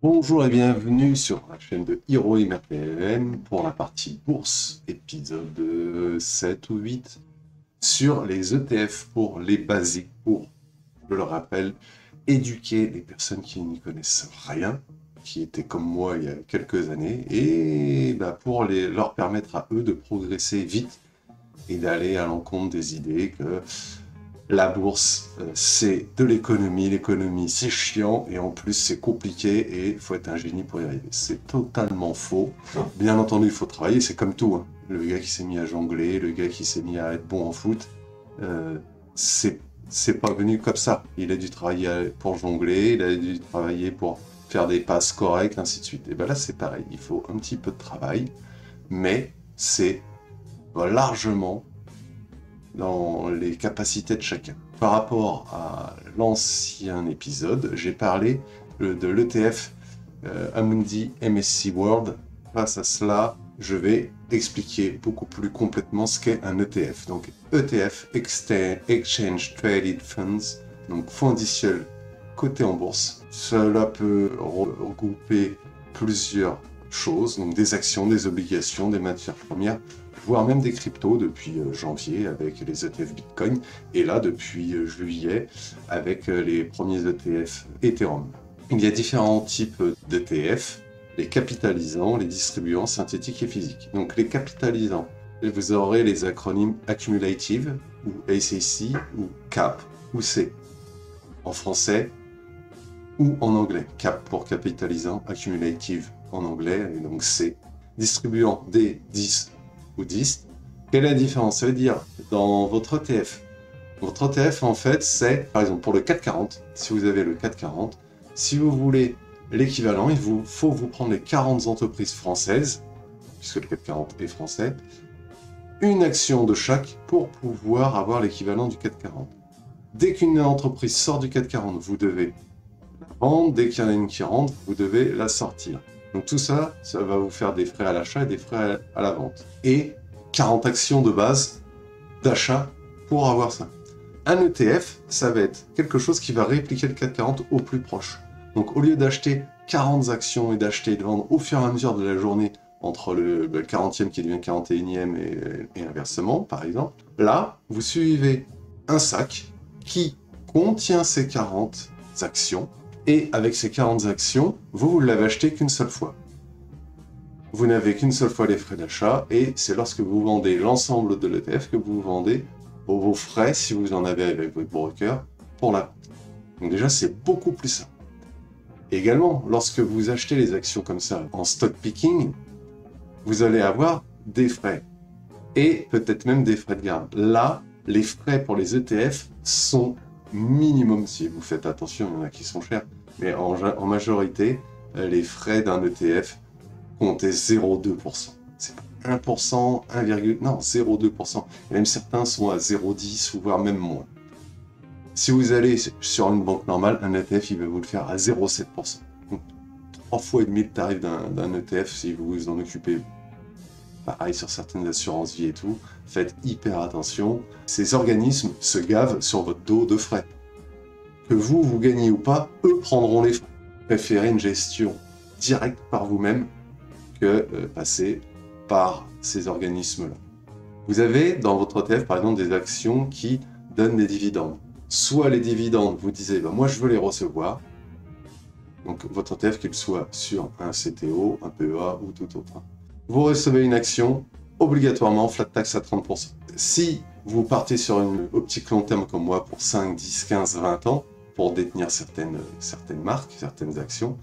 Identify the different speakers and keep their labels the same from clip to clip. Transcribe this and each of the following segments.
Speaker 1: Bonjour et bienvenue sur la chaîne de Hero MRPM pour la partie bourse, épisode 7 ou 8, sur les ETF pour les basiques, pour, je le rappelle, éduquer les personnes qui n'y connaissent rien, qui étaient comme moi il y a quelques années, et pour leur permettre à eux de progresser vite et d'aller à l'encontre des idées que la bourse, c'est de l'économie c'est chiant, et en plus c'est compliqué, et il faut être un génie pour y arriver. C'est totalement faux. Bien entendu, il faut travailler, c'est comme tout, hein. Le gars qui s'est mis à jongler, le gars qui s'est mis à être bon en foot, c'est pas venu comme ça. Il a dû travailler pour jongler, il a dû travailler pour faire des passes correctes, ainsi de suite. Et bien là, c'est pareil, il faut un petit peu de travail, mais c'est largement dans les capacités de chacun. Par rapport à l'ancien épisode, j'ai parlé de l'ETF Amundi MSCI World. Face à cela, je vais expliquer beaucoup plus complètement ce qu'est un ETF. Donc ETF, Exchange Traded Funds, donc fonds indiciels cotés en bourse. Cela peut regrouper plusieurs choses, donc des actions, des obligations, des matières premières, voire même des cryptos depuis janvier avec les ETF Bitcoin, et là depuis juillet avec les premiers ETF Ethereum. Il y a différents types d'ETF, les capitalisants, les distribuants, synthétiques et physiques. Donc les capitalisants, vous aurez les acronymes Accumulative, ou ACC, ou CAP, ou C, en français ou en anglais. CAP pour capitalisant, Accumulative en anglais, et donc C. Distribuant D, 10 ou 10. Quelle est la différence? Ça veut dire, dans votre ETF en fait, c'est, par exemple, pour le CAC 40, si vous avez le CAC 40, si vous voulez l'équivalent, il faut vous prendre les 40 entreprises françaises, puisque le CAC 40 est français, une action de chaque pour pouvoir avoir l'équivalent du CAC 40. Dès qu'une entreprise sort du CAC 40, vous devez la vendre, dès qu'il y en a une qui rentre, vous devez la sortir. Donc tout ça, ça va vous faire des frais à l'achat et des frais à la vente. Et 40 actions de base d'achat pour avoir ça. Un ETF, ça va être quelque chose qui va répliquer le CAC 40 au plus proche. Donc au lieu d'acheter 40 actions et d'acheter et de vendre au fur et à mesure de la journée, entre le 40e qui devient 41e et inversement, par exemple, là, vous suivez un sac qui contient ces 40 actions, et avec ces 40 actions, vous ne l'avez acheté qu'une seule fois. Vous n'avez qu'une seule fois les frais d'achat, et c'est lorsque vous vendez l'ensemble de l'ETF que vous vendez vos frais, si vous en avez avec votre broker, pour la vente. Donc déjà, c'est beaucoup plus simple. Également, lorsque vous achetez les actions comme ça en stock picking, vous allez avoir des frais, et peut-être même des frais de garde. Là, les frais pour les ETF sont minimum, si vous faites attention, il y en a qui sont chers, mais en majorité, les frais d'un ETF comptent 0,2%. C'est pas 1%, 1, non, 0,2%. Et même certains sont à 0,10 ou voire même moins. Si vous allez sur une banque normale, un ETF, il va vous le faire à 0,7%. Donc, 3 fois et demi le tarif d'un ETF si vous vous en occupez. Pareil sur certaines assurances vie et tout, faites hyper attention. Ces organismes se gavent sur votre dos de frais. Que vous gagnez ou pas, eux prendront les frais. Préférez une gestion directe par vous-même que passer par ces organismes-là. Vous avez dans votre ETF par exemple des actions qui donnent des dividendes. Soit les dividendes, vous disiez, moi je veux les recevoir. Donc votre ETF, qu'il soit sur un CTO, un PEA ou tout autre. Vous recevez une action, obligatoirement flat tax à 30%. Si vous partez sur une optique long terme comme moi pour 5, 10, 15, 20 ans, pour détenir certaines marques, certaines actions,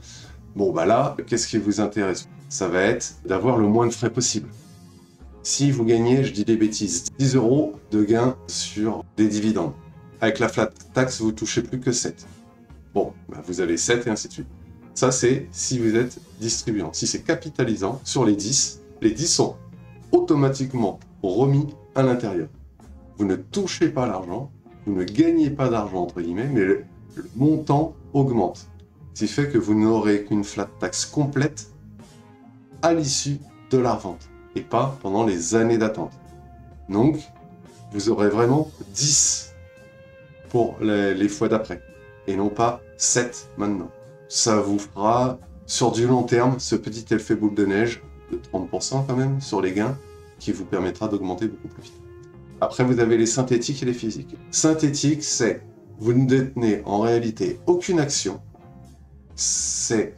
Speaker 1: là, qu'est-ce qui vous intéresse? Ça va être d'avoir le moins de frais possible. Si vous gagnez, je dis des bêtises, 10 € de gain sur des dividendes. Avec la flat tax, vous touchez plus que 7. Vous avez 7 et ainsi de suite. Ça, c'est si vous êtes distribuant. Si c'est capitalisant, sur les 10 sont automatiquement remis à l'intérieur. Vous ne touchez pas l'argent, vous ne gagnez pas d'argent, entre guillemets, mais le montant augmente. Ce qui fait que vous n'aurez qu'une flat tax complète à l'issue de la revente, et pas pendant les années d'attente. Donc, vous aurez vraiment 10 pour les fois d'après, et non pas 7 maintenant. Ça vous fera sur du long terme, ce petit effet boule de neige de 30% quand même sur les gains qui vous permettra d'augmenter beaucoup plus vite. Après, vous avez les synthétiques et les physiques. Synthétique, c'est vous ne détenez en réalité aucune action. C'est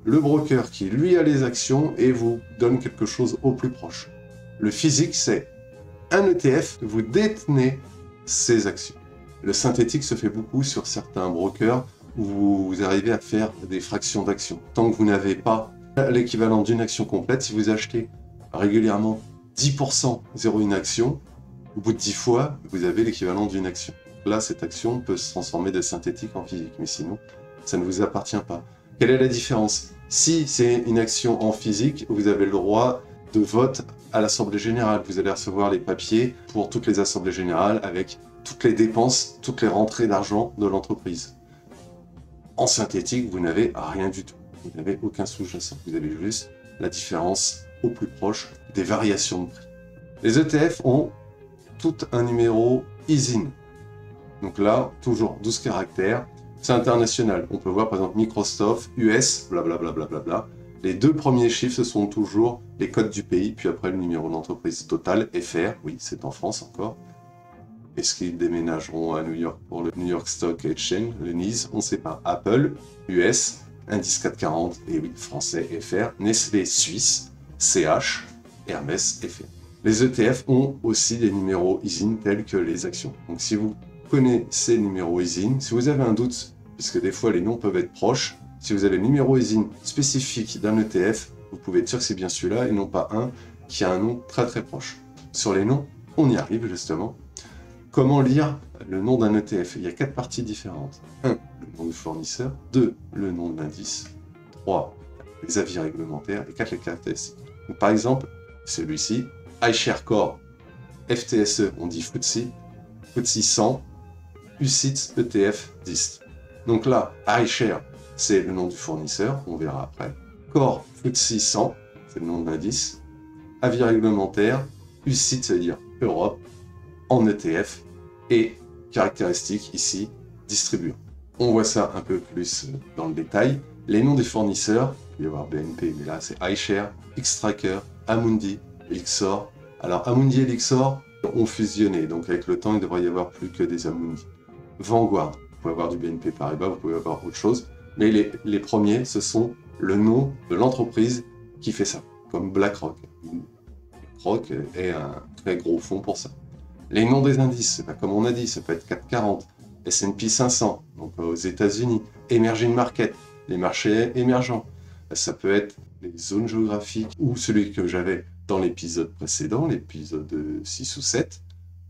Speaker 1: le broker qui, lui, a les actions et vous donne quelque chose au plus proche. Le physique, c'est un ETF, vous détenez ses actions. Le synthétique se fait beaucoup sur certains brokers où vous arrivez à faire des fractions d'actions. Tant que vous n'avez pas l'équivalent d'une action complète, si vous achetez régulièrement 10% 0,1 action, au bout de 10 fois, vous avez l'équivalent d'une action. Là, cette action peut se transformer de synthétique en physique, mais sinon, ça ne vous appartient pas. Quelle est la différence? Si c'est une action en physique, vous avez le droit de vote à l'Assemblée Générale. Vous allez recevoir les papiers pour toutes les Assemblées Générales avec toutes les dépenses, toutes les rentrées d'argent de l'entreprise. En synthétique, vous n'avez rien du tout. Vous n'avez aucun sous-jacent. Vous avez juste la différence au plus proche des variations de prix. Les ETF ont tout un numéro ISIN. Donc là, toujours 12 caractères. C'est international. On peut voir par exemple Microsoft, US, blablabla. Bla. Les deux premiers chiffres, ce sont toujours les codes du pays, puis après le numéro d'entreprise. Total, FR, oui, c'est en France encore. Est-ce qu'ils déménageront à New York pour le New York Stock Exchange, le NYSE? On ne sait pas. Apple, US, Indice 440, et oui, français, FR. Nestlé, Suisse, CH, Hermès, FR. Les ETF ont aussi des numéros ISIN tels que les actions. Donc si vous connaissez le numéro ISIN, si vous avez un doute, puisque des fois les noms peuvent être proches, si vous avez le numéro ISIN spécifique d'un ETF, vous pouvez être sûr que c'est bien celui-là et non pas un qui a un nom très très proche. Sur les noms, on y arrive justement. Comment lire le nom d'un ETF? Il y a 4 parties différentes. 1. Le nom du fournisseur. 2. Le nom de l'indice. 3. Les avis réglementaires. Et 4. Les caractéristiques. Donc, par exemple, celui-ci, iShare Core, FTSE, on dit FTSE, FTSE 100, UCITS ETF 10. Donc là, iShare, c'est le nom du fournisseur, on verra après. Core FTSE 100, c'est le nom de l'indice. Avis réglementaire, UCITS, ça veut dire Europe, en ETF, et caractéristiques ici, distribuant. On voit ça un peu plus dans le détail. Les noms des fournisseurs, il peut y avoir BNP, mais là c'est iShare, Xtracker, Amundi, Lyxor. Alors Amundi et Lyxor ont fusionné, donc avec le temps il devrait y avoir plus que des Amundi. Vanguard, vous pouvez avoir du BNP Paribas, vous pouvez avoir autre chose, mais les premiers, ce sont le nom de l'entreprise qui fait ça, comme BlackRock. BlackRock est un très gros fonds pour ça. Les noms des indices, comme on a dit, ça peut être 440, S&P 500, donc aux États-Unis, Emerging Market, les marchés émergents. Ça peut être les zones géographiques, ou celui que j'avais dans l'épisode précédent, l'épisode 6 ou 7,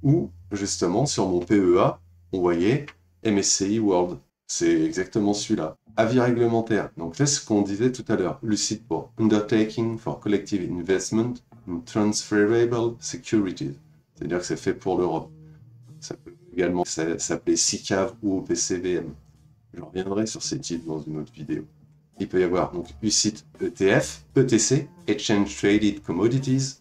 Speaker 1: où justement sur mon PEA, on voyait MSCI World. C'est exactement celui-là. Avis réglementaire, donc c'est ce qu'on disait tout à l'heure, lucide pour Undertaking for Collective Investment in Transferable Securities. C'est-à-dire que c'est fait pour l'Europe. Ça peut également s'appeler SICAV ou OPCVM. Je reviendrai sur ces titres dans une autre vidéo. Il peut y avoir donc UCITS ETF, ETC, Exchange Traded Commodities,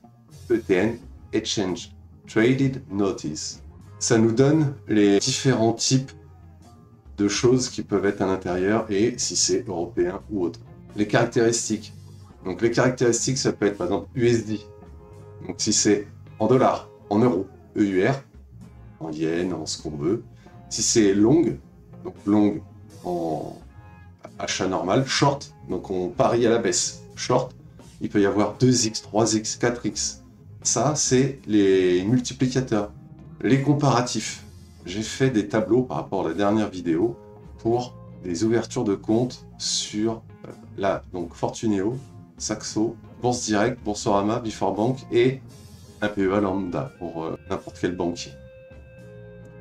Speaker 1: ETN, Exchange Traded Notice. Ça nous donne les différents types de choses qui peuvent être à l'intérieur et si c'est européen ou autre. Les caractéristiques. Donc les caractéristiques, ça peut être par exemple USD. Donc si c'est en dollars, en euros, EUR, en yens, en ce qu'on veut. Si c'est long, donc long en achat normal, short, donc on parie à la baisse. Short, il peut y avoir 2x, 3x, 4x. Ça, c'est les multiplicateurs. Les comparatifs. J'ai fait des tableaux par rapport à la dernière vidéo pour des ouvertures de compte sur là, donc Fortuneo, Saxo, Bourse Direct, Boursorama, Before Bank et un PEA lambda pour n'importe quel banquier.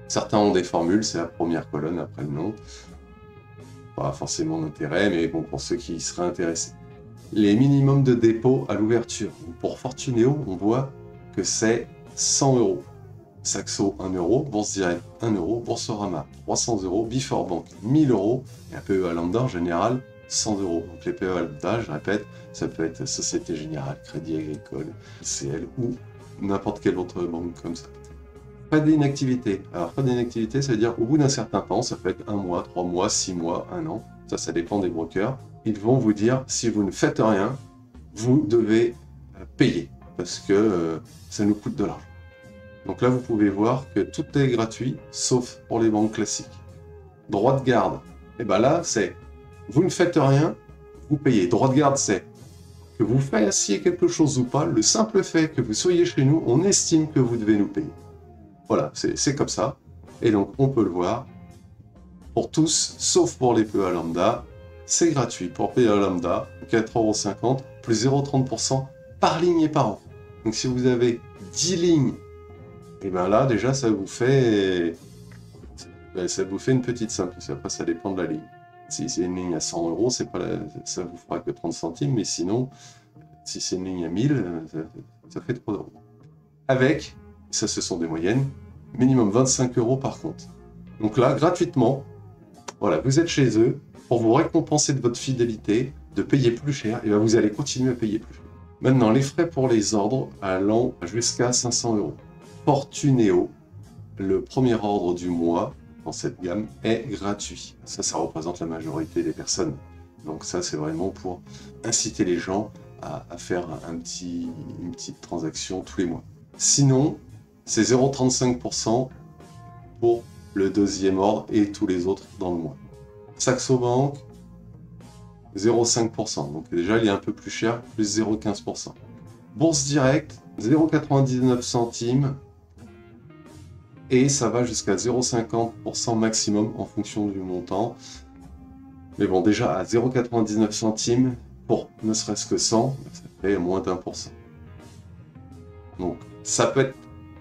Speaker 1: Certains ont des formules, c'est la première colonne après le nom. Pas forcément d'intérêt, mais bon, pour ceux qui seraient intéressés. Les minimums de dépôt à l'ouverture. Pour Fortuneo, on voit que c'est 100 €. Saxo, 1 €. Bourse Direct, 1 €. Boursorama, 300 €. Before Bank, 1000 €. Et un PEA lambda, en général, 100 €. Donc les PEA lambda, je répète, ça peut être Société Générale, Crédit Agricole, CL ou n'importe quelle autre banque comme ça. Pas d'inactivité. Alors, pas d'inactivité, ça veut dire au bout d'un certain temps, ça peut être 1 mois, 3 mois, 6 mois, 1 an. Ça dépend des brokers. ils vont vous dire, si vous ne faites rien, vous devez payer, parce que ça nous coûte de l'argent. Donc là, vous pouvez voir que tout est gratuit, sauf pour les banques classiques. Droit de garde, et bien là, c'est, vous ne faites rien, vous payez. Droit de garde, c'est que vous fassiez quelque chose ou pas, le simple fait que vous soyez chez nous, on estime que vous devez nous payer. Voilà, c'est comme ça. Et donc, on peut le voir, pour tous, sauf pour les PEA lambda, c'est gratuit. Pour PEA lambda, 4,50 € plus 0,30% par ligne et par an. Donc si vous avez 10 lignes, et bien là, déjà, ça vous fait une petite somme. Après, ça dépend de la ligne. Si c'est une ligne à 100 €, ça vous fera que 30 centimes, mais sinon, si c'est une ligne à 1000, ça fait 3 €. Avec, ça ce sont des moyennes, minimum 25 € par compte. Donc là, gratuitement, voilà, vous êtes chez eux, pour vous récompenser de votre fidélité, de payer plus cher, et bien vous allez continuer à payer plus cher. Maintenant, les frais pour les ordres allant jusqu'à 500 €. Fortunéo, le premier ordre du mois dans cette gamme, est gratuit. Ça représente la majorité des personnes. Donc ça, c'est vraiment pour inciter les gens à faire une petite transaction tous les mois. Sinon, c'est 0,35% pour le deuxième ordre et tous les autres dans le mois. Saxo Bank, 0,5%. Donc déjà, il est un peu plus cher, plus 0,15%. Bourse Directe, 0,99 centimes. Et ça va jusqu'à 0,50% maximum en fonction du montant. Mais bon, déjà à 0,99 centimes, pour ne serait-ce que 100, ça fait moins d'1%. Donc ça peut être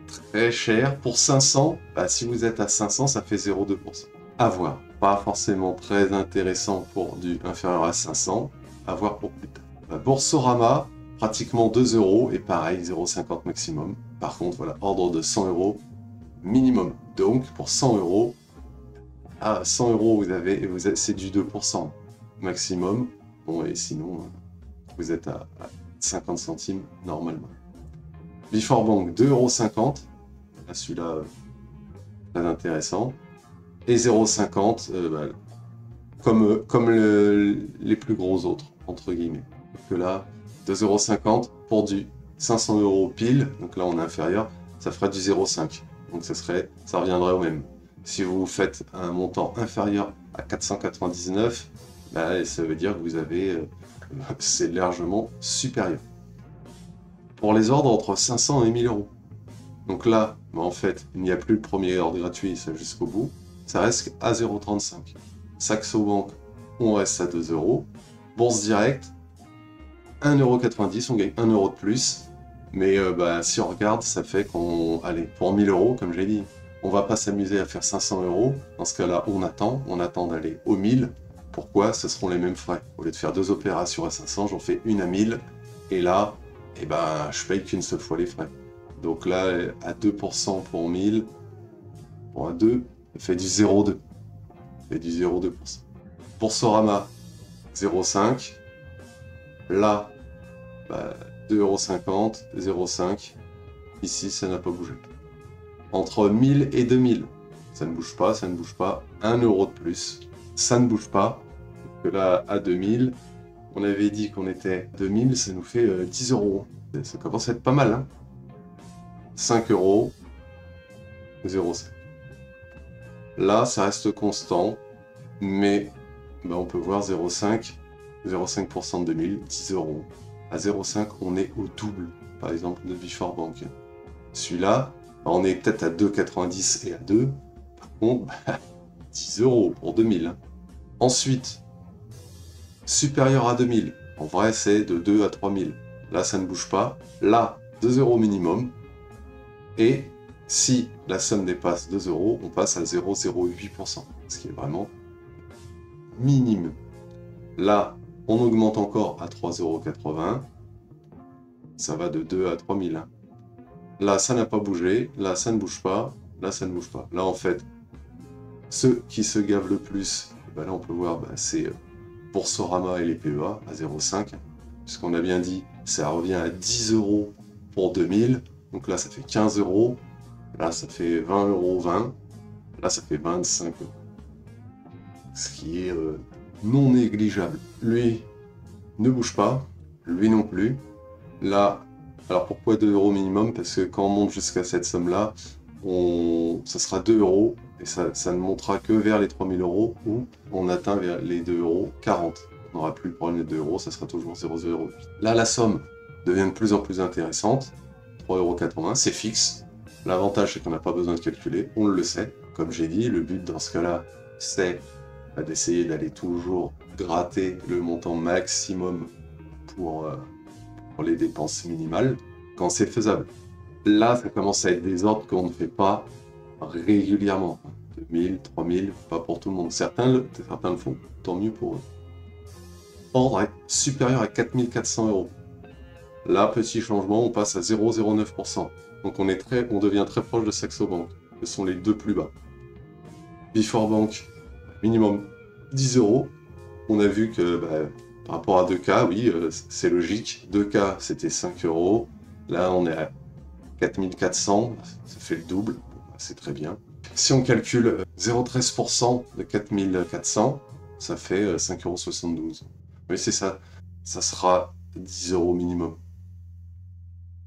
Speaker 1: très cher. Pour 500, si vous êtes à 500, ça fait 0,2%. À voir. Pas forcément très intéressant pour du inférieur à 500. À voir pour plus tard. Boursorama, pratiquement 2 € et pareil, 0,50 maximum. Par contre, voilà, ordre de 100 € minimum. Donc, pour 100 €, à 100 €, c'est du 2% maximum. Bon, et sinon, vous êtes à 50 centimes normalement. Before Bank, 2,50 €. Celui-là, très intéressant. Et 0,50 comme les plus gros autres, entre guillemets. Donc là, 2,50 € pour du 500 € pile. Donc là, on est inférieur. Ça ferait du 0,5. Donc ça reviendrait au même. Si vous faites un montant inférieur à 499, ça veut dire que vous avez... c'est largement supérieur. Pour les ordres entre 500 et 1000 €. Donc là, en fait, il n'y a plus le premier ordre gratuit, ça jusqu'au bout. Ça reste à 0,35. Saxo Bank, on reste à 2 €. Bourse Directe, 1,90 €, on gagne 1 € de plus. Mais si on regarde, ça fait qu'on... Allez, pour 1000 €, comme j'ai dit, on va pas s'amuser à faire 500 €. Dans ce cas-là, on attend d'aller aux 1000. Pourquoi? Ce seront les mêmes frais. Au lieu de faire 2 opérations à 500, j'en fais une à 1000. Et là, je paye qu'une seule fois les frais. Donc là, à 2% pour 1000, pour un 2, ça fait du 0,2. Ça fait du 0,2%. Boursorama, 0,5. Là, 2,50 €, 0,5. Ici, ça n'a pas bougé. Entre 1000 et 2000, ça ne bouge pas, ça ne bouge pas. 1 € de plus, ça ne bouge pas. Donc là, à 2000, on avait dit qu'on était à 2000, ça nous fait 10 €. Ça commence à être pas mal, hein. 5 €, 0,5. Là, ça reste constant, mais on peut voir 0,5% de 2000, 10 €. À 0,5, on est au double, par exemple, de Before Bank. Celui-là, on est peut-être à 2,90 et à 2. Par contre, 10 € pour 2000. Hein. Ensuite, supérieur à 2000. En vrai, c'est de 2 à 3000. Là, ça ne bouge pas. Là, 2 € minimum. Et si la somme dépasse 2 €, on passe à 0,08%. Ce qui est vraiment minime. Là, on augmente encore à 3,80 €. Ça va de 2 à 3000. Hein. Là, ça n'a pas bougé. Là, ça ne bouge pas. Là, ça ne bouge pas. Là, en fait, ceux qui se gavent le plus, là, on peut voir, c'est Boursorama et les PEA à 0,5. Puisqu'on a bien dit, ça revient à 10 € pour 2000. Donc là, ça fait 15 €. Là, ça fait 20 €, 20. Là, ça fait 25 €. Ce qui est non négligeable. Lui ne bouge pas, lui non plus. Là, alors pourquoi 2 euros minimum? Parce que quand on monte jusqu'à cette somme-là, ça sera 2 euros et ça ne montera que vers les 3000 euros où on atteint vers les 2,40 euros. On n'aura plus le problème des 2 euros, ça sera toujours 0,08. Là, la somme devient de plus en plus intéressante. 3,80 euros, c'est fixe. L'avantage, c'est qu'on n'a pas besoin de calculer, on le sait. Comme j'ai dit, le but dans ce cas-là, c'est d'essayer d'aller toujours gratter le montant maximum pour les dépenses minimales, quand c'est faisable. Là, ça commence à être des ordres qu'on ne fait pas régulièrement. 2000, 3000, pas pour tout le monde. Certains le font, tant mieux pour eux. Ordre supérieur à 4400 euros. Là, petit changement, on passe à 0,09%. Donc on devient très proche de Saxo Bank. Ce sont les deux plus bas. Before Bank, minimum 10 euros. On a vu que par rapport à 2K, oui, c'est logique. 2K, c'était 5 euros. Là, on est à 4400, ça fait le double. C'est très bien. Si on calcule 0,13% de 4400, ça fait 5,72 euros. Oui, c'est ça. Ça sera 10 euros minimum.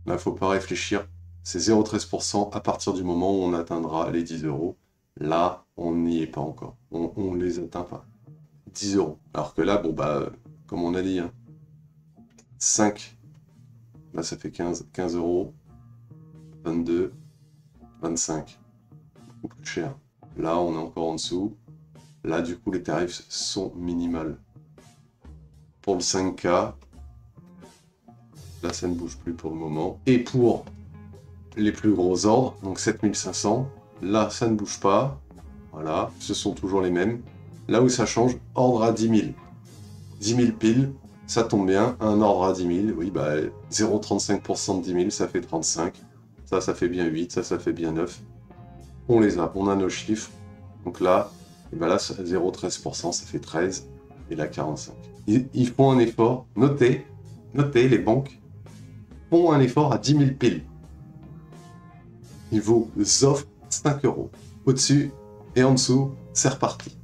Speaker 1: Là, il ne faut pas réfléchir. C'est 0,13% à partir du moment où on atteindra les 10 euros. Là, on n'y est pas encore. On ne les atteint pas. 10 euros. Alors que là, bon, comme on a dit, hein, 5, là, ça fait 15 euros. 22, 25. Beaucoup plus cher. Là, on est encore en dessous. Là, du coup, les tarifs sont minimales. Pour le 5K, là, ça ne bouge plus pour le moment. Et pour les plus gros ordres, donc 7500, là, ça ne bouge pas. Voilà, ce sont toujours les mêmes. Là où ça change, ordre à 10 000. 10 000 piles, ça tombe bien. Un ordre à 10 000, oui, 0,35% de 10 000, ça fait 35. Ça fait bien 8, ça fait bien 9. On les a, on a nos chiffres. Donc là, là 0,13%, ça fait 13. Et là, 45. Ils font un effort. Notez, les banques font un effort à 10 000 piles. Ils vous offrent 5 euros. Au-dessus et en dessous, c'est reparti.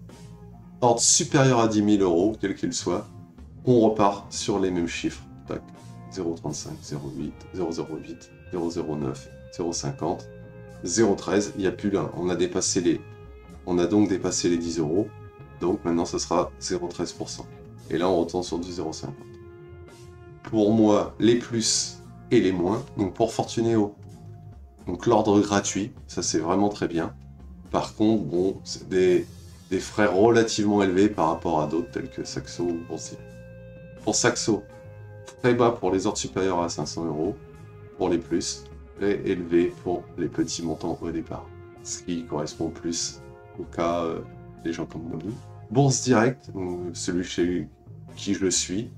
Speaker 1: Ordre supérieur à 10 000 euros, quel qu'il soit, on repart sur les mêmes chiffres. 0,35, 0,8, 0,08, 0,09, 0,50, 0,13, il n'y a plus là. On a donc dépassé les 10 euros. Donc maintenant, ce sera 0,13%. Et là, on retourne sur du 0,50. Pour moi, les plus et les moins. Donc pour Fortunéo, donc l'ordre gratuit, ça c'est vraiment très bien. Par contre, bon, c'est des frais relativement élevés par rapport à d'autres tels que Saxo ou Boursier. Pour Saxo, très bas pour les ordres supérieurs à 500 euros. Pour les plus, très élevé pour les petits montants au départ. Ce qui correspond plus au cas des gens comme nous. Bourse Direct, celui chez qui je suis,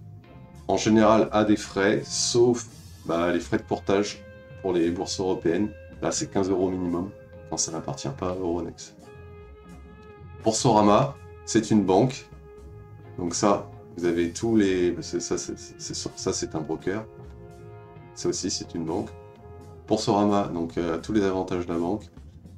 Speaker 1: en général a des frais, sauf les frais de portage pour les bourses européennes. Là, c'est 15 euros minimum quand ça n'appartient pas à Euronext. Boursorama, c'est une banque. Donc ça, vous avez tous les... Ça, c'est un broker. Ça aussi, c'est une banque. Boursorama, donc tous les avantages de la banque.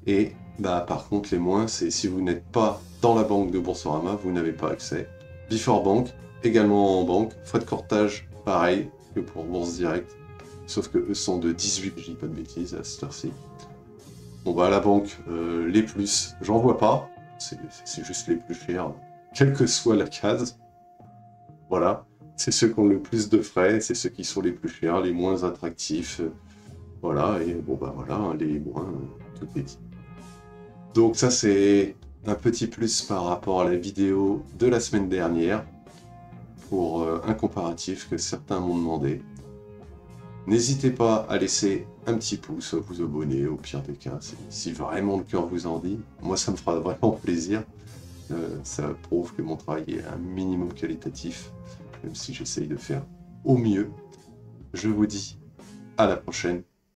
Speaker 1: Et par contre, les moins, c'est si vous n'êtes pas dans la banque de Boursorama, vous n'avez pas accès. Before Bank, également en banque. Frais de courtage, pareil que pour Bourse Direct. Sauf que eux sont de 18, je dis pas de bêtises à cette heure-ci. Bon la banque, les plus, j'en vois pas. C'est juste les plus chers, quelle que soit la case. Voilà, c'est ceux qui ont le plus de frais, c'est ceux qui sont les plus chers, les moins attractifs. Voilà, et voilà, les moins, tout est dit. Donc ça, c'est un petit plus par rapport à la vidéo de la semaine dernière, pour un comparatif que certains m'ont demandé. N'hésitez pas à laisser un petit pouce, à vous abonner, au pire des cas, si vraiment le cœur vous en dit. Moi, ça me fera vraiment plaisir. Ça prouve que mon travail est un minimum qualitatif, même si j'essaye de faire au mieux. Je vous dis à la prochaine.